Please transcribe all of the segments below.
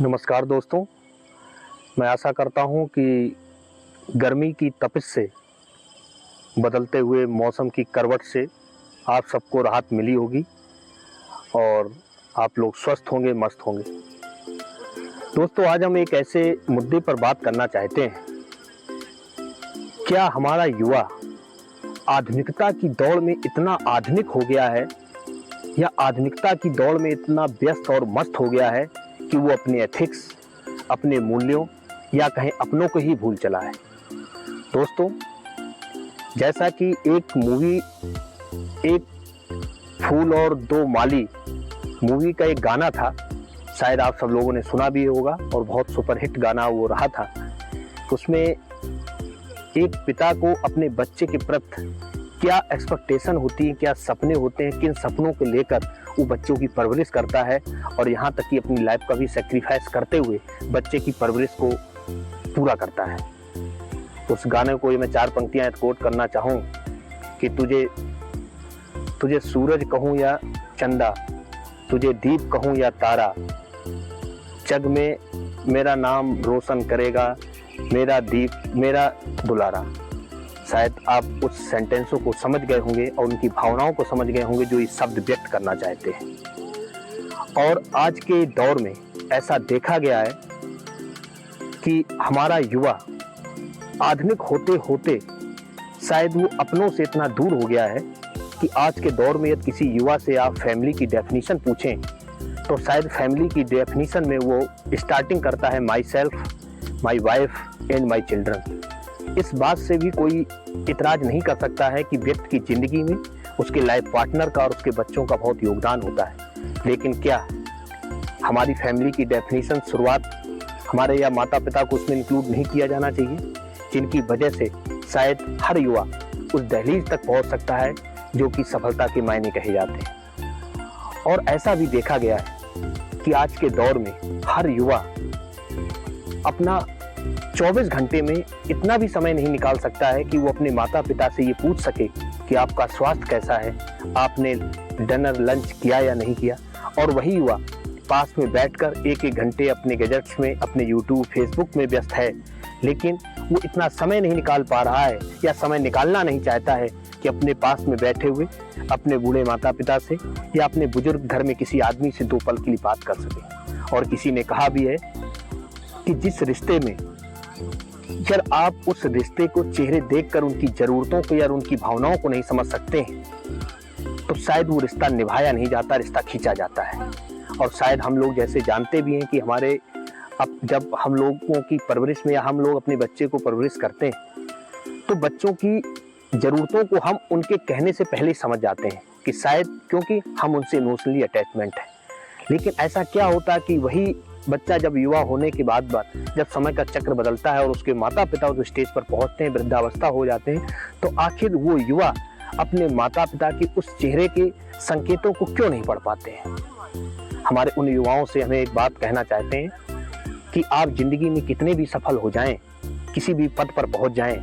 नमस्कार दोस्तों, मैं आशा करता हूं कि गर्मी की तपिश से, बदलते हुए मौसम की करवट से आप सबको राहत मिली होगी और आप लोग स्वस्थ होंगे, मस्त होंगे। दोस्तों, आज हम एक ऐसे मुद्दे पर बात करना चाहते हैं। क्या हमारा युवा आधुनिकता की दौड़ में इतना आधुनिक हो गया है या आधुनिकता की दौड़ में इतना व्यस्त और मस्त हो गया है कि वो अपने एथिक्स, अपने मूल्यों या कहें अपनों को ही भूल चला है। दोस्तों, जैसा कि एक मूवी, एक फूल और दो माली मूवी का एक गाना था, शायद आप सब लोगों ने सुना भी होगा और बहुत सुपरहिट गाना वो रहा था। उसमें एक पिता को अपने बच्चे के प्रति क्या एक्सपेक्टेशन होती है, क्या सपने होते हैं, किन सपनों को लेकर वो बच्चों की परवरिश करता है और यहाँ तक कि अपनी लाइफ का भी सेक्रीफाइस करते हुए बच्चे की परवरिश को पूरा करता है। उस गाने को मैं 4 पंक्तियां कोट करना चाहूँ कि तुझे सूरज कहूँ या चंदा, तुझे दीप कहूँ या तारा, जग में मेरा नाम रोशन करेगा मेरा दीप, मेरा दुलारा। शायद आप उस सेंटेंसों को समझ गए होंगे और उनकी भावनाओं को समझ गए होंगे जो ये शब्द व्यक्त करना चाहते हैं। और आज के दौर में ऐसा देखा गया है कि हमारा युवा आधुनिक होते होते शायद वो अपनों से इतना दूर हो गया है कि आज के दौर में यदि किसी युवा से आप फैमिली की डेफिनेशन पूछें तो शायद फैमिली की डेफिनेशन में वो स्टार्टिंग करता है my self, my wife and my children. इस बात से भी कोई इतराज नहीं कर सकता है कि व्यक्ति की जिंदगी में उसके लाइफ पार्टनर का और उसके बच्चों का बहुत योगदान होता है। लेकिन क्या हमारी फैमिली की डेफिनेशन शुरुआत हमारे या माता पिता को उसमें इंक्लूड नहीं किया जाना चाहिए, जिनकी वजह से शायद हर युवा उस दहलीज तक पहुंच सकता है जो कि सफलता के मायने कहे जाते हैं। और ऐसा भी देखा गया है कि आज के दौर में हर युवा अपना 24 घंटे में इतना भी समय नहीं निकाल सकता है कि वो अपने माता पिता से ये पूछ सके कि आपका स्वास्थ्य कैसा है, आपने डिनर लंच किया या नहीं किया। और वही युवा पास में बैठकर एक घंटे अपने गैजेट्स में, अपने यूट्यूब, फेसबुक में व्यस्त है, लेकिन वो इतना समय नहीं निकाल पा रहा है या समय निकालना नहीं चाहता है कि अपने पास में बैठे हुए अपने बूढ़े माता पिता से या अपने बुजुर्ग घर में किसी आदमी से 2 पल के लिए बात कर सके। और किसी ने कहा भी है कि जिस रिश्ते में जब आप उस रिश्ते को चेहरे देखकर उनकी जरूरतों को या उनकी भावनाओं को नहीं समझ सकते हैं तो शायद वो रिश्ता निभाया नहीं जाता, रिश्ता खींचा जाता है। और शायद हम लोग जैसे जानते भी हैं कि हमारे अब जब हम लोगों की परवरिश में या हम लोग अपने बच्चे को परवरिश करते हैं तो बच्चों की ज़रूरतों को हम उनके कहने से पहले ही समझ जाते हैं कि शायद क्योंकि हम उनसे इमोशनली अटैचमेंट है। लेकिन ऐसा क्या होता है कि वही बच्चा जब युवा होने के बाद जब समय का चक्र बदलता है और उसके माता पिता उस स्टेज पर पहुंचते हैं, वृद्धावस्था हो जाते हैं, तो आखिर वो युवा अपने माता पिता की उस चेहरे के संकेतों को क्यों नहीं पढ़ पाते हैं। हमारे उन युवाओं से हमें एक बात कहना चाहते हैं कि आप जिंदगी में कितने भी सफल हो जाएं, किसी भी पद पर पहुंच जाएं,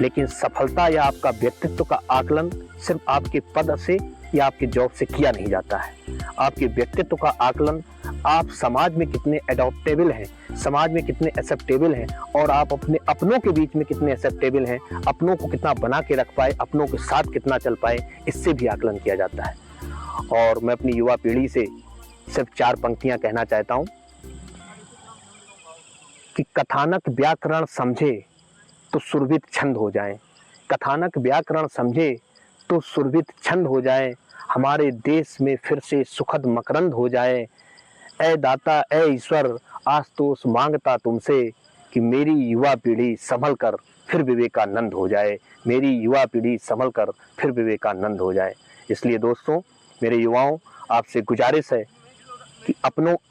लेकिन सफलता या आपका व्यक्तित्व का आकलन सिर्फ आपके पद से या आपके जॉब से किया नहीं जाता है। आपके व्यक्तित्व का आकलन आप समाज में कितने एडॉप्टेबल हैं, समाज में कितने एक्सेप्टेबल हैं और आप अपने अपनों के बीच में कितने एक्सेप्टेबल हैं, अपनों को कितना बना के रख पाए, अपनों के साथ कितना चल पाए, इससे भी आकलन किया जाता है। और मैं अपनी युवा पीढ़ी से सिर्फ 4 पंक्तियां कहना चाहता हूं कि कथानक व्याकरण समझे तो सुरभित छंद हो जाए, कथानक व्याकरण समझे तो सुरभित छंद हो जाए, हमारे देश में फिर से सुखद मकरंद हो जाए। ऐ दाता, ऐ ईश्वर, आस्तोष मांगता तुमसे कि मेरी युवा पीढ़ी संभल कर फिर विवेकानंद हो जाए, मेरी युवा पीढ़ी संभल कर फिर विवेकानंद हो जाए। इसलिए दोस्तों, मेरे युवाओं, आपसे गुजारिश है कि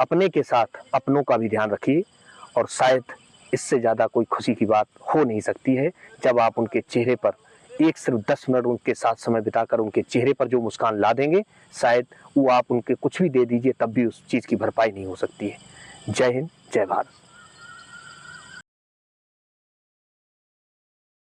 अपने के साथ अपनों का भी ध्यान रखिए। और शायद इससे ज़्यादा कोई खुशी की बात हो नहीं सकती है जब आप उनके चेहरे पर सिर्फ 10 मिनट उनके साथ समय बिताकर उनके चेहरे पर जो मुस्कान ला देंगे, शायद वो आप उनके कुछ भी दे दीजिए तब भी उस चीज़ की भरपाई नहीं हो सकती है। जय हिंद, जय भारत।